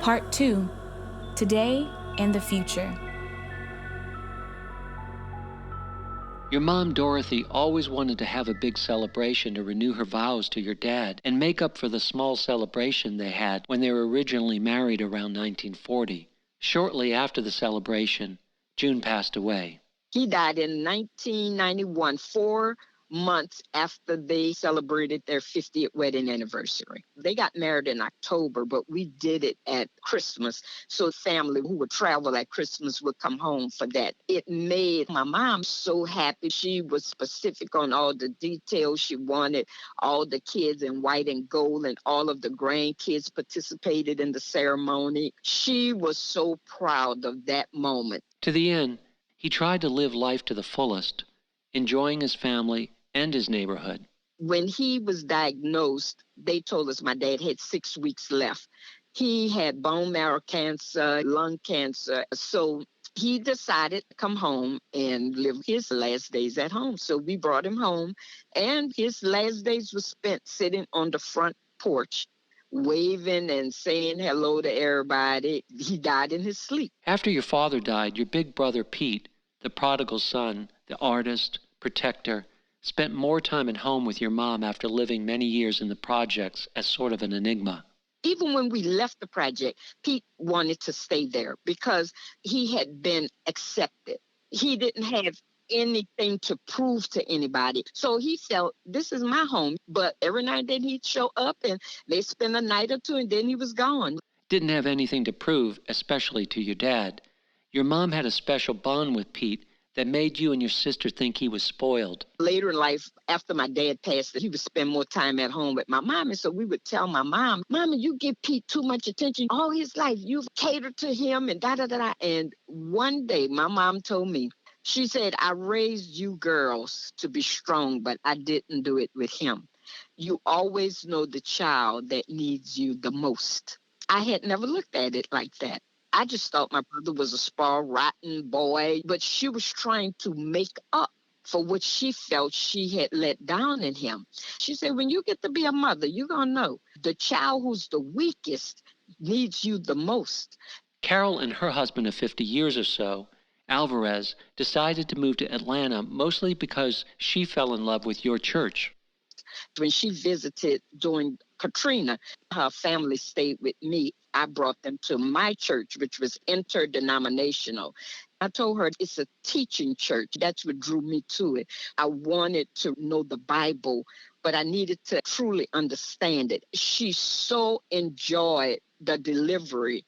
Speaker 2: Part 2, Today and the Future.
Speaker 3: Your mom, Dorothy, always wanted to have a big celebration to renew her vows to your dad and make up for the small celebration they had when they were originally married around 1940. Shortly after the celebration, June passed away.
Speaker 1: He died in 1991, 4 months after they celebrated their 50th wedding anniversary. They got married in October, but we did it at Christmas. So family who would travel at Christmas would come home for that. It made my mom so happy. She was specific on all the details. She wanted all the kids in white and gold, and all of the grandkids participated in the ceremony. She was so proud of that moment.
Speaker 3: To the end, he tried to live life to the fullest, enjoying his family and his neighborhood.
Speaker 1: When he was diagnosed, they told us my dad had 6 weeks left. He had bone marrow cancer, lung cancer. So he decided to come home and live his last days at home. So we brought him home, and his last days were spent sitting on the front porch, waving and saying hello to everybody. He died in his sleep.
Speaker 3: After your father died, your big brother Pete, the prodigal son, the artist, protector, spent more time at home with your mom after living many years in the projects as sort of an enigma.
Speaker 1: Even when we left the project, Pete wanted to stay there because he had been accepted. He didn't have anything to prove to anybody. So he felt, this is my home. But every now and then he'd show up and they'd spend a night or two and then he was gone.
Speaker 3: Didn't have anything to prove, especially to your dad. Your mom had a special bond with Pete that made you and your sister think he was spoiled.
Speaker 1: Later in life, after my dad passed, he would spend more time at home with my mom. And so we would tell my mom, Mama, you give Pete too much attention. All his life, you've catered to him and da-da-da-da. And one day, my mom told me, she said, I raised you girls to be strong, but I didn't do it with him. You always know the child that needs you the most. I had never looked at it like that. I just thought my brother was a spoiled, rotten boy, but she was trying to make up for what she felt she had let down in him. She said, when you get to be a mother, you're going to know the child who's the weakest needs you the most.
Speaker 3: Carol and her husband of 50 years or so, Alvarez, decided to move to Atlanta mostly because she fell in love with your church.
Speaker 1: When she visited during Katrina, her family stayed with me. I brought them to my church, which was interdenominational. I told her it's a teaching church. That's what drew me to it. I wanted to know the Bible, but I needed to truly understand it. She so enjoyed the delivery.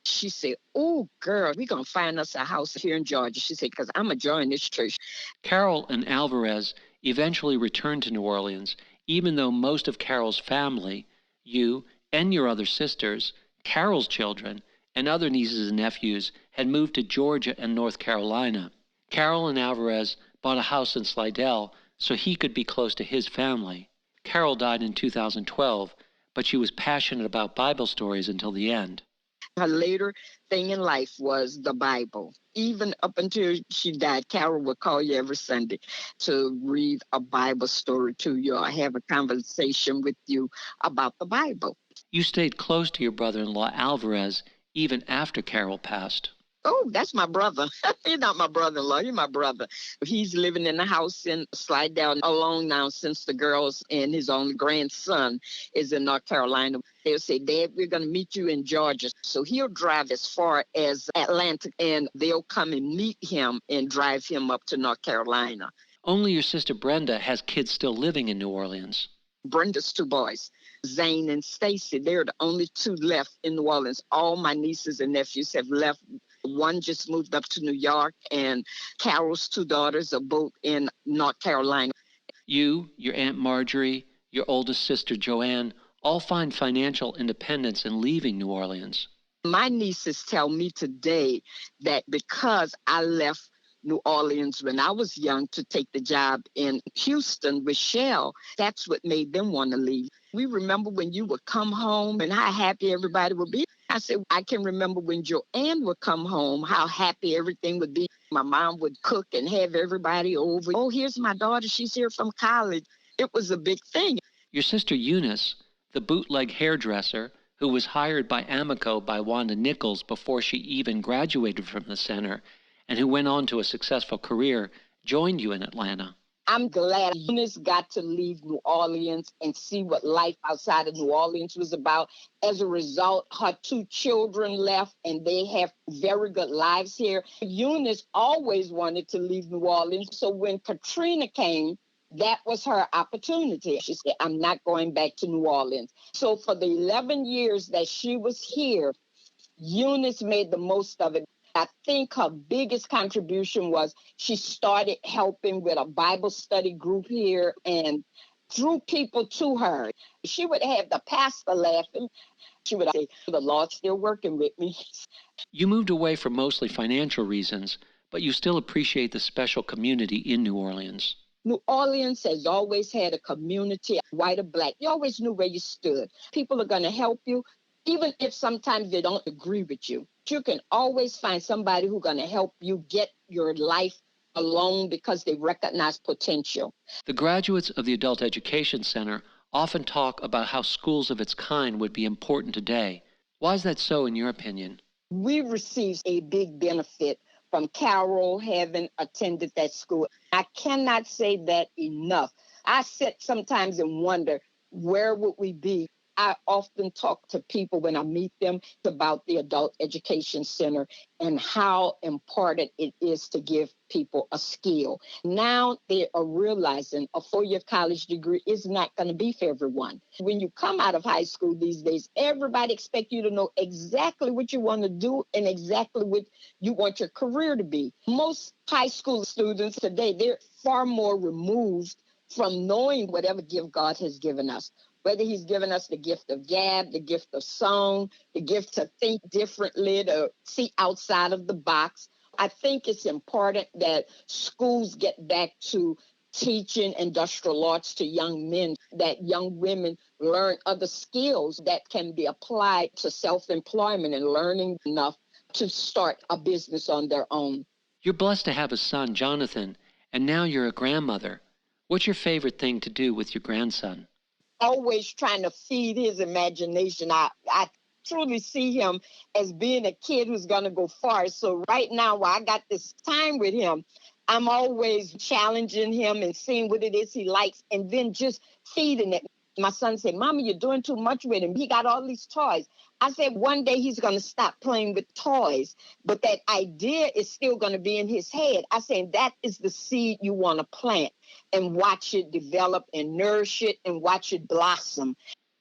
Speaker 1: She said, oh, girl, we're going to find us a house here in Georgia. She said, because I'm going to join this church.
Speaker 3: Carol and Alvarez eventually returned to New Orleans, even though most of Carol's family, you and your other sisters, Carol's children, and other nieces and nephews had moved to Georgia and North Carolina. Carol and Alvarez bought a house in Slidell so he could be close to his family. Carol died in 2012, but she was passionate about Bible stories until the end.
Speaker 1: Her later thing in life was the Bible. Even up until she died, Carol would call you every Sunday to read a Bible story to you or have a conversation with you about the Bible.
Speaker 3: You stayed close to your brother-in-law Alvarez even after Carol passed.
Speaker 1: Oh, that's my brother. He's not my brother-in-law. He's my brother. He's living in the house in Slidell alone now since the girls and his only grandson is in North Carolina. They'll say, Dad, we're going to meet you in Georgia. So he'll drive as far as Atlanta, and they'll come and meet him and drive him up to North Carolina.
Speaker 3: Only your sister Brenda has kids still living in New Orleans.
Speaker 1: Brenda's 2 boys, Zane and Stacy. They're the only 2 left in New Orleans. All my nieces and nephews have left. One just moved up to New York, and Carol's 2 daughters are both in North Carolina.
Speaker 3: You, your Aunt Marjorie, your oldest sister Joanne, all find financial independence in leaving New Orleans.
Speaker 1: My nieces tell me today that because I left New Orleans when I was young to take the job in Houston with Shell. That's what made them want to leave. We remember when you would come home and how happy everybody would be. I said, I can remember when Joanne would come home, how happy everything would be. My mom would cook and have everybody over. Oh, here's my daughter. She's here from college. It was a big thing.
Speaker 3: Your sister Eunice, the bootleg hairdresser who was hired by Amico by Wanda Nichols before she even graduated from the center and who went on to a successful career, joined you in Atlanta.
Speaker 1: I'm glad Eunice got to leave New Orleans and see what life outside of New Orleans was about. As a result, her 2 children left and they have very good lives here. Eunice always wanted to leave New Orleans. So when Katrina came, that was her opportunity. She said, I'm not going back to New Orleans. So for the 11 years that she was here, Eunice made the most of it. I think her biggest contribution was she started helping with a Bible study group here and drew people to her. She would have the pastor laughing. She would say, the Lord's still working with me.
Speaker 3: You moved away for mostly financial reasons, but you still appreciate the special community in New Orleans.
Speaker 1: New Orleans has always had a community, white or black. You always knew where you stood. People are going to help you, even if sometimes they don't agree with you. You can always find somebody who's going to help you get your life along because they recognize potential.
Speaker 3: The graduates of the Adult Education Center often talk about how schools of its kind would be important today. Why is that so, in your opinion?
Speaker 1: We received a big benefit from Carol having attended that school. I cannot say that enough. I sit sometimes and wonder, where would we be? I often talk to people when I meet them about the Adult Education Center and how important it is to give people a skill. Now they are realizing a 4-year college degree is not going to be for everyone. When you come out of high school these days, everybody expects you to know exactly what you want to do and exactly what you want your career to be. Most high school students today, they're far more removed from knowing whatever gift God has given us. Whether he's given us the gift of gab, the gift of song, the gift to think differently, to see outside of the box. I think it's important that schools get back to teaching industrial arts to young men, that young women learn other skills that can be applied to self-employment and learning enough to start a business on their own.
Speaker 3: You're blessed to have a son, Jonathan, and now you're a grandmother. What's your favorite thing to do with your grandson?
Speaker 1: Always trying to feed his imagination. I truly see him as being a kid who's going to go far. So right now, while I got this time with him, I'm always challenging him and seeing what it is he likes and then just feeding it. My son said, Mama, you're doing too much with him. He got all these toys. I said, one day he's going to stop playing with toys, but that idea is still going to be in his head. I said, that is the seed you want to plant and watch it develop and nourish it and watch it blossom.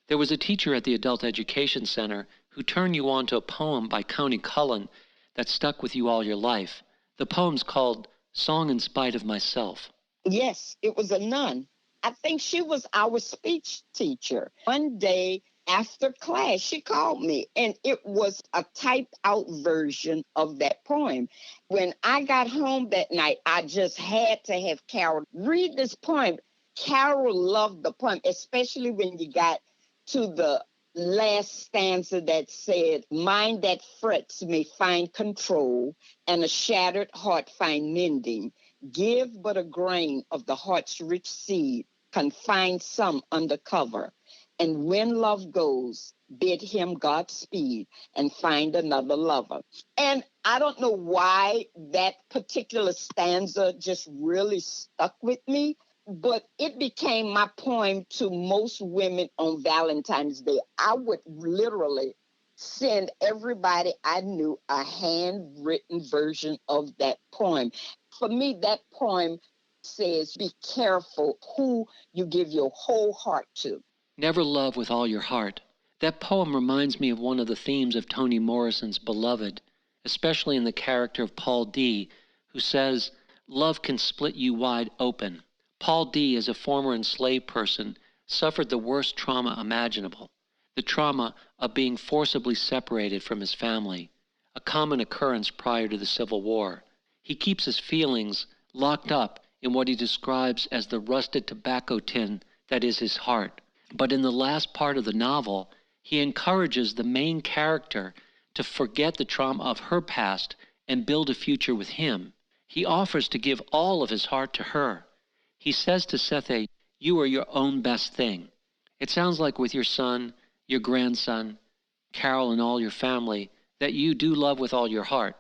Speaker 3: There was a teacher at the Adult Education Center who turned you on to a poem by Connie Cullen that stuck with you all your life. The poem's called Song in Spite of Myself.
Speaker 1: Yes, it was a nun. I think she was our speech teacher. One day after class, she called me, and it was a typed out version of that poem. When I got home that night, I just had to have Carol read this poem. Carol loved the poem, especially when you got to the last stanza that said, mind that frets may find control, and a shattered heart find mending. Give but a grain of the heart's rich seed, confine some undercover. And when love goes, bid him Godspeed and find another lover. And I don't know why that particular stanza just really stuck with me, but it became my poem to most women on Valentine's Day. I would literally send everybody I knew a handwritten version of that poem. For me, that poem says, be careful who you give your whole heart to.
Speaker 3: Never love with all your heart. That poem reminds me of one of the themes of Toni Morrison's Beloved, especially in the character of Paul D., who says, love can split you wide open. Paul D., as a former enslaved person, suffered the worst trauma imaginable, the trauma of being forcibly separated from his family, a common occurrence prior to the Civil War. He keeps his feelings locked up in what he describes as the rusted tobacco tin that is his heart. But in the last part of the novel, he encourages the main character to forget the trauma of her past and build a future with him. He offers to give all of his heart to her. He says to Sethe, "You are your own best thing." It sounds like with your son, your grandson, Carol, and all your family, that you do love with all your heart.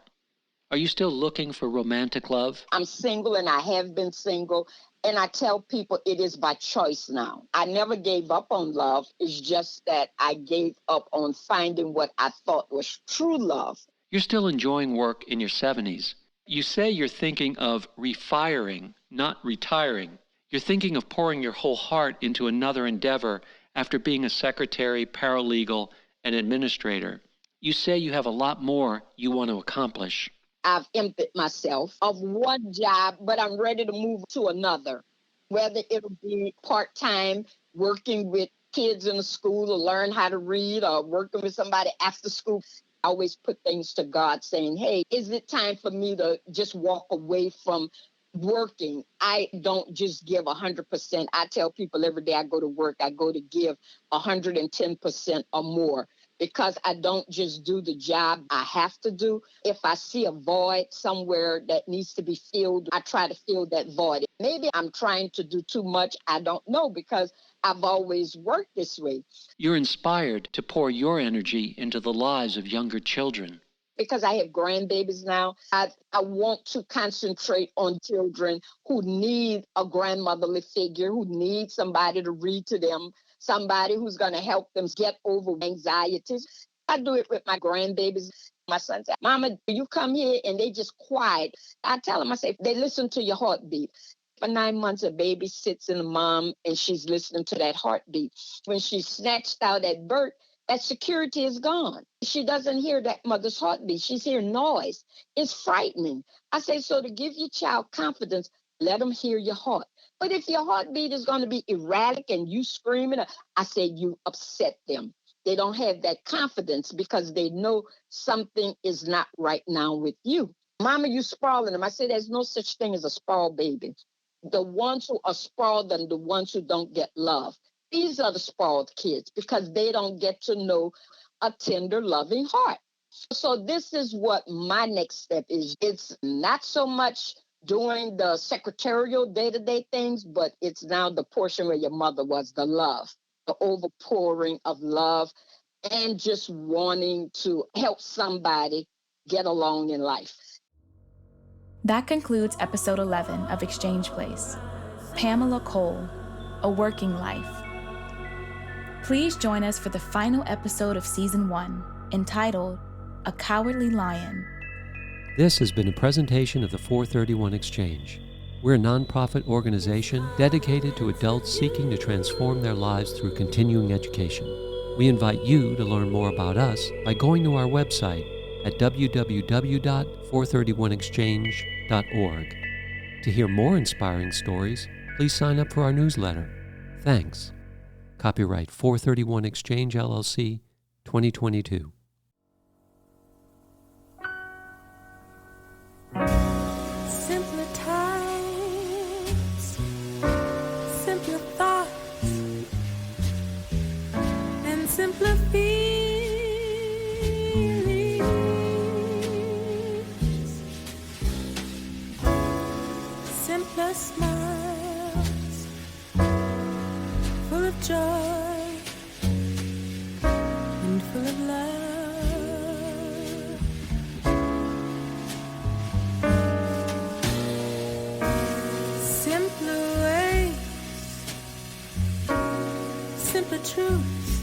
Speaker 3: Are you still looking for romantic love?
Speaker 1: I'm single and I have been single. And I tell people it is by choice now. I never gave up on love. It's just that I gave up on finding what I thought was true love.
Speaker 3: You're still enjoying work in your 70s. You say you're thinking of refiring, not retiring. You're thinking of pouring your whole heart into another endeavor after being a secretary, paralegal, and administrator. You say you have a lot more you want to accomplish.
Speaker 1: I've emptied myself of one job, but I'm ready to move to another, whether it'll be part-time, working with kids in a school to learn how to read, or working with somebody after school. I always put things to God saying, hey, is it time for me to just walk away from working? I don't just give 100%. I tell people every day I go to work, I go to give 110% or more, because I don't just do the job I have to do. If I see a void somewhere that needs to be filled, I try to fill that void. Maybe I'm trying to do too much. I don't know, because I've always worked this way.
Speaker 3: You're inspired to pour your energy into the lives of younger children.
Speaker 1: Because I have grandbabies now, I want to concentrate on children who need a grandmotherly figure, who need somebody to read to them, somebody who's going to help them get over anxieties. I do it with my grandbabies. My son said, Mama, you come here and they just quiet. I tell them, I say, they listen to your heartbeat. For 9 months, a baby sits in the mom and she's listening to that heartbeat. When she's snatched out at birth, that security is gone. She doesn't hear that mother's heartbeat. She's hearing noise. It's frightening. I say, so to give your child confidence, let them hear your heart. But if your heartbeat is going to be erratic and you screaming, I say you upset them. They don't have that confidence because they know something is not right now with you. Mama, you sprawling them. I say there's no such thing as a sprawl baby. The ones who are sprawled and the ones who don't get love. These are the spoiled kids because they don't get to know a tender, loving heart. So this is what my next step is. It's not so much doing the secretarial day-to-day things, but it's now the portion where your mother was, the love, the overpouring of love, and just wanting to help somebody get along in life.
Speaker 2: That concludes episode 11 of Exchange Place. Pamela Cole, A Working Life. Please join us for the final episode of Season 1, entitled A Cowardly Lion.
Speaker 4: This has been a presentation of the 431 Exchange. We're a nonprofit organization dedicated to adults seeking to transform their lives through continuing education. We invite you to learn more about us by going to our website at www.431exchange.org. To hear more inspiring stories, please sign up for our newsletter. Thanks. Copyright 431 Exchange, LLC, 2022.
Speaker 5: Simpler times, simpler thoughts, and simpler feelings, simpler smiles, full of joy and full of love. Simpler ways, simpler truths,